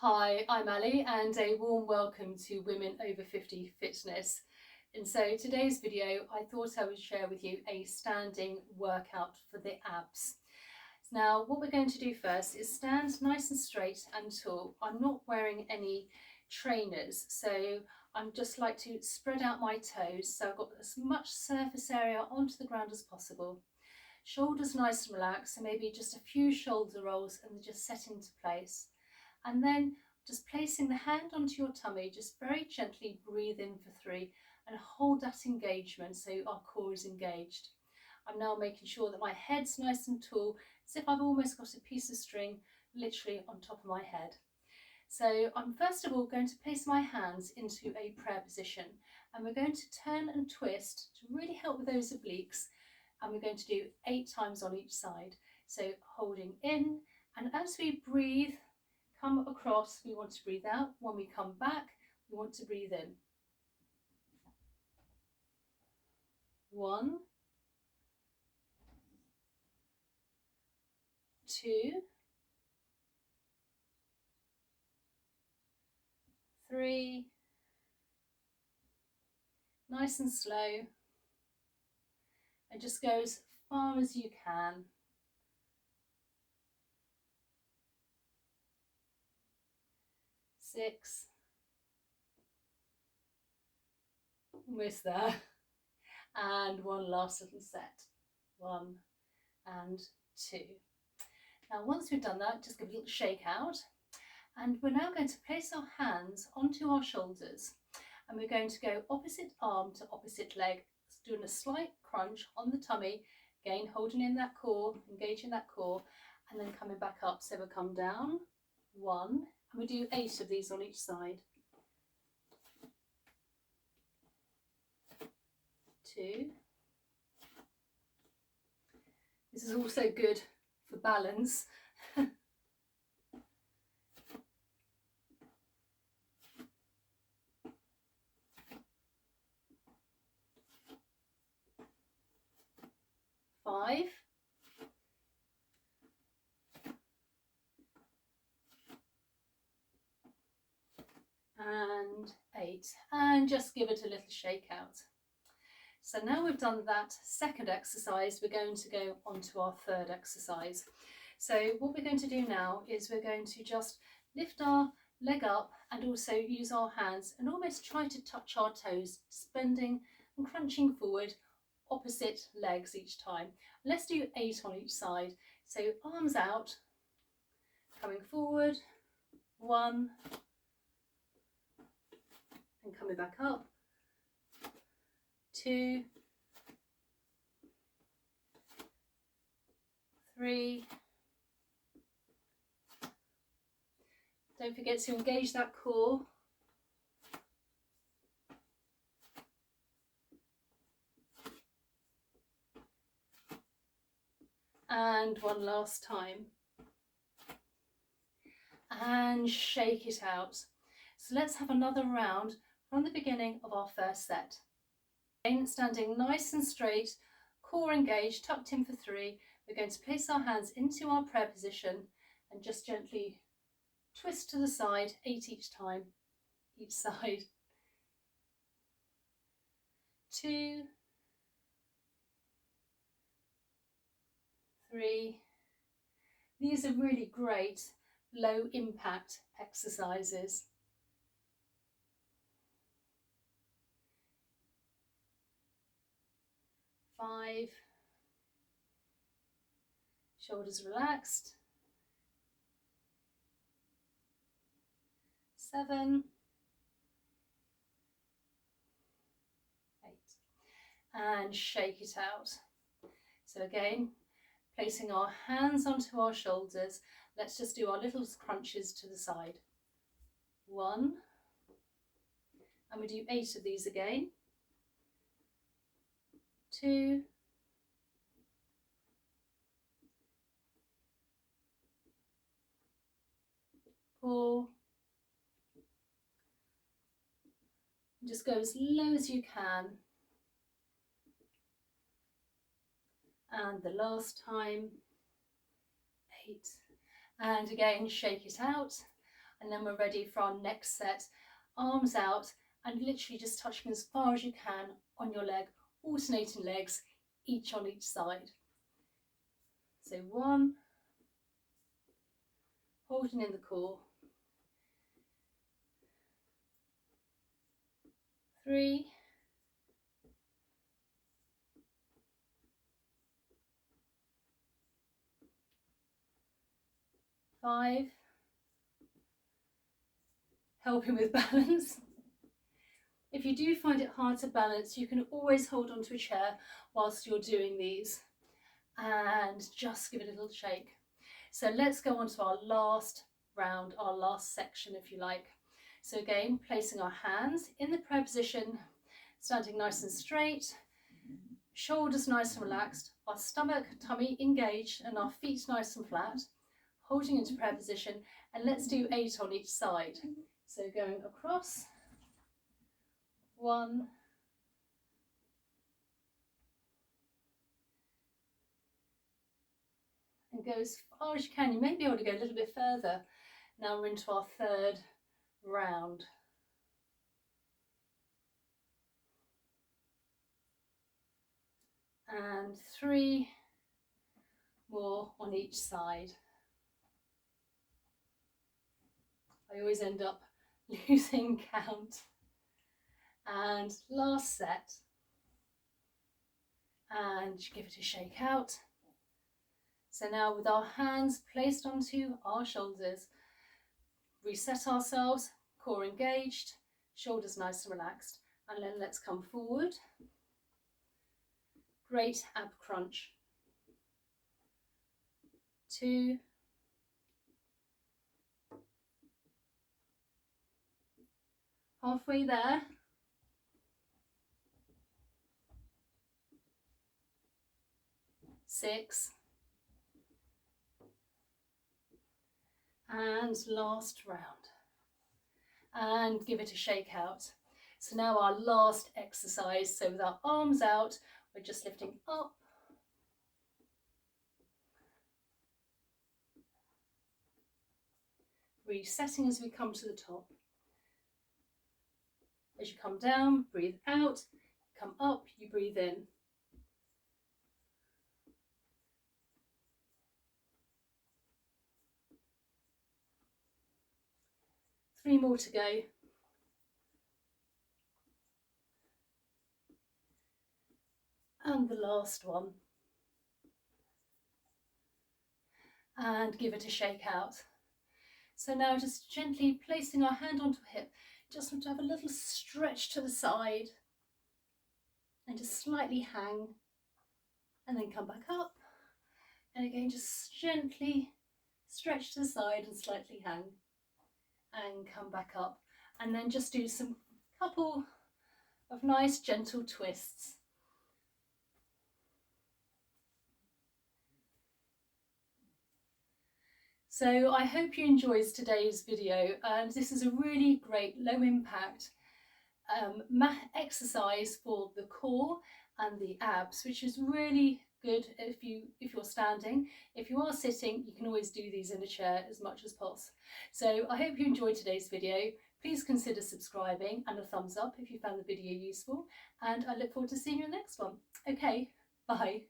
Hi, I'm Ali and a warm welcome to Women Over 50 Fitness. And so today's video, I thought I would share with you a standing workout for the abs. Now, what we're going to do first is stand nice and straight and tall. I'm not wearing any trainers, so I'm just like to spread out my toes so I've got as much surface area onto the ground as possible. Shoulders nice and relaxed, so maybe just a few shoulder rolls and just set into place. And then just placing the hand onto your tummy, just very gently breathe in for 3 and hold that engagement so our core is engaged. I'm now making sure that my head's nice and tall, as if I've almost got a piece of string literally on top of my head. So I'm first of all going to place my hands into a prayer position, and we're going to turn and twist to really help with those obliques, and we're going to do 8 times on each side. So holding in, and as we breathe, come across, we want to breathe out. When we come back, we want to breathe in. 1, 2, 3, nice and slow, and just go as far as you can. 6, almost there, and 1 last little set. 1 and 2. Now once we've done that, just give a little shake out, and we're now going to place our hands onto our shoulders, and we're going to go opposite arm to opposite leg, doing a slight crunch on the tummy, again holding in that core, engaging that core, and then coming back up. So we'll come down, 1, and we do 8 of these on each side. 2. This is also good for balance. 5. And 8. And just give it a little shake out. So now we've done that second exercise, we're going to go on to our third exercise. So what we're going to do now is we're going to just lift our leg up and also use our hands and almost try to touch our toes, bending and crunching forward opposite legs each time. Let's do 8 on each side. So arms out, coming forward, 1, and coming back up, 2, 3. Don't forget to engage that core. 1 last time. And shake it out. So let's have another round from the beginning of our first set. Again, standing nice and straight, core engaged, tucked in for 3. We're going to place our hands into our prayer position and just gently twist to the side, 8 each time, each side. 2, 3. These are really great low impact exercises. 5. Shoulders relaxed. 7, 8, and shake it out. So again, placing our hands onto our shoulders, let's just do our little crunches to the side. 1, and we do 8 of these again. 2, 4, just go as low as you can. And the last time, 8. And again, shake it out. and then we're ready for our next set. Arms out and literally just touching as far as you can on your leg, alternating legs, each on each side. So 1, holding in the core, 3, 5, helping with balance. If you do find it hard to balance, you can always hold onto a chair whilst you're doing these and just give it a little shake. So let's go on to our last round, our last section if you like. So again, placing our hands in the prayer position, standing nice and straight, shoulders nice and relaxed, our stomach, tummy engaged, and our feet nice and flat, holding into prayer position, and let's do 8 on each side. So going across, 1, and go as far as you can. You may be able to go a little bit further. Now we're into our 3rd round. And 3 more on each side. I always end up losing count. And last set. And give it a shake out. So now with our hands placed onto our shoulders, reset ourselves, core engaged, shoulders nice and relaxed. And then let's come forward. Great ab crunch. 2, halfway there. 6, and last round, and give it a shake out. So now our last exercise, so with our arms out, we're just lifting up, resetting as we come to the top. As you come down, breathe out, come up, you breathe in. Three more to go. And the last one. And give it a shake out. So now just gently placing our hand onto a hip, just want to have a little stretch to the side and just slightly hang, and then come back up. And again, just gently stretch to the side and slightly hang, and come back up. And then just do some couple of nice gentle twists. So I hope you enjoyed today's video, and this is a really great low impact exercise for the core and the abs, which is really good if you're standing. If you are sitting, you can always do these in a chair as much as possible. So I hope you enjoyed today's video. Please consider subscribing and a thumbs up if you found the video useful, and I look forward to seeing you in the next one. Okay, bye.